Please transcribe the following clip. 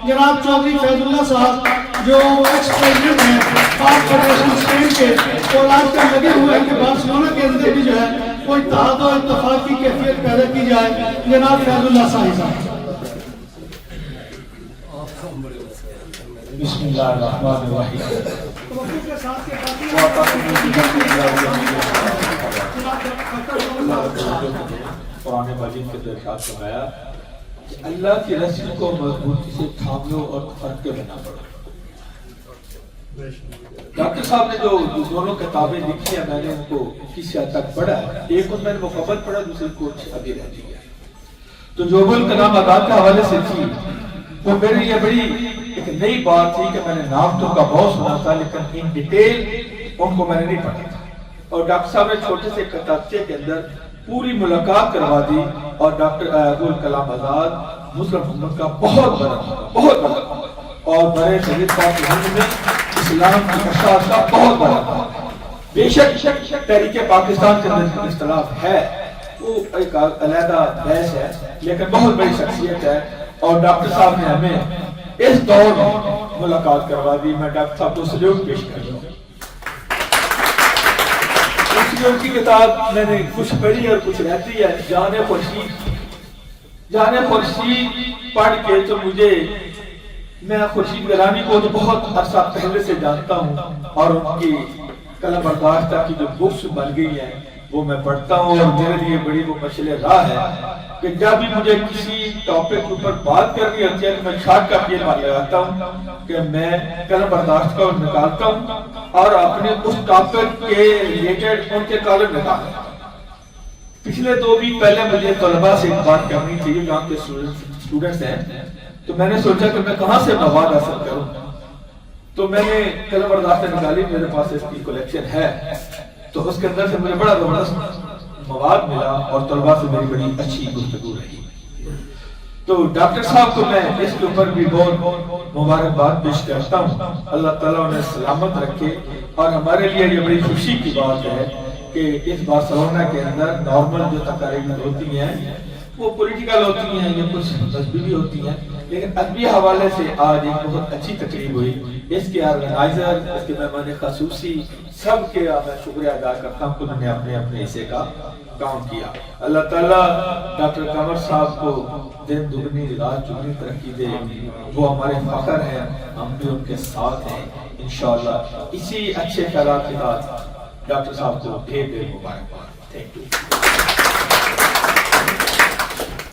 جناب چودھری فیض اللہ صاحب جو ایکس پریزیڈنٹ ہیں پاک فیڈریشن اسپین کے، اور آج کل لگے ہوئے ہیں کہ بارسلونا کے اندر بھی جو ہے کوئی اتحاد و اتفاق کی کیفیت پیدا کی جائے، جناب فیض اللہ صاحب۔ بسم اللہ الرحمن الرحیم۔ قرآن مجید کے ارشاد فرمایا کہ اللہ کی رسی کو مضبوطی سے تھام لو اور فرق کے بنا پڑو۔ ڈاکٹر صاحب نے جو دونوں کتابیں لکھی ہیں میں نے ان کو کسی حد تک پڑھا ہے، ایک ان میں نے مکمل پڑھا، دوسری کو ابھی رہتی ہے۔ تو جو الکلام آداب کے حوالے سے تھی وہ میرے لیے بڑی ایک نئی بات تھی کہ میں نے نام تو کا بہت سنا تھا لیکن ان ڈیٹیل ان کو میں نے نہیں پڑھا تھا، اور ڈاکٹر صاحب نے چھوٹے سے کتابچے کے اندر پوری ملاقات کروا دی، اور ڈاکٹر ابوالکلام آزاد مسلم محمد کا بہت بڑا اور بڑے شہید پاک ہند میں اسلام کی اشاعت کا بہت بڑا، بے شک تحریک پاکستان کے اندر اختلاف ہے، وہ ایک علیحدہ بحث ہے، لیکن بہت بڑی شخصیت ہے، اور ڈاکٹر صاحب نے ہمیں اس دور میں ملاقات کروا دی۔ میں ڈاکٹر صاحب کو سلیوٹ پیش کر رہا ہوں۔ اس لیے ان کی کتاب میں نے کچھ پڑھی اور کچھ رہتی ہے، جان خورشید پڑھ کے تو مجھے، میں خورشید گیلانی کو تو بہت عرصہ پہلے سے جانتا ہوں، اور ان کی قلم برداشتہ کی جو بکس بن گئی ہیں وہ میں پڑھتا ہوں، اور میرے لیے بڑی وہ مشعل راہ ہے کہ جب بھی مجھے کسی ٹاپک کے اوپر بات کرنی ہوتی ہے تو میں شارٹ کٹ یہ بات لگاتا ہوں کہ میں قلم برداشت کا نکالتا ہوں اور اپنے اس ٹاپک کے ریلیٹڈ ان کے کالم نکالتا ہوں۔ پچھلے 2 ویک پہلے مجھے طلباء سے ایک بات کرنی تھی، یہاں کے اسٹوڈنٹس ہیں، تو میں نے سوچا کہ میں کہاں سے مواد حاصل کروں، تو میں نے قلم برداشت نکالی، میرے پاس اس کی کلیکشن ہے، تو اس کے اندر سے مجھے بڑا زبردست مواد ملا، اور طلباء سے میری بڑی اچھی گفتگو رہی۔ تو ڈاکٹر صاحب کو میں اس کے اوپر بھی بہت مبارکباد پیش کرتا ہوں، اللہ تعالیٰ انہیں سلامت رکھے، اور ہمارے لیے یہ بڑی خوشی کی بات ہے کہ اس بارسلونا کے اندر نارمل جو تقاریب ہوتی ہیں وہ پولیٹیکل ہوتی ہیں یا کچھ مذہبی بھی ہوتی ہیں، لیکن ادبی حوالے سے آج ایک بہت اچھی تقریب ہوئی۔ اس کے آرگنائزر، اس کے مہمان خصوصی سب کے میں شکریہ ادا کرتا ہوں کہ انہوں نے اپنے اپنے حصے کا کام کیا۔ اللہ تعالیٰ ڈاکٹر قمر صاحب کو دن دگنی رات چگنی ترقی دے، وہ ہمارے فخر ہیں، ہم بھی ان کے ساتھ ہیں انشاءاللہ۔ اسی اچھے خیالات کے ساتھ ڈاکٹر صاحب کو ڈھیر ڈھیر مبارکباد۔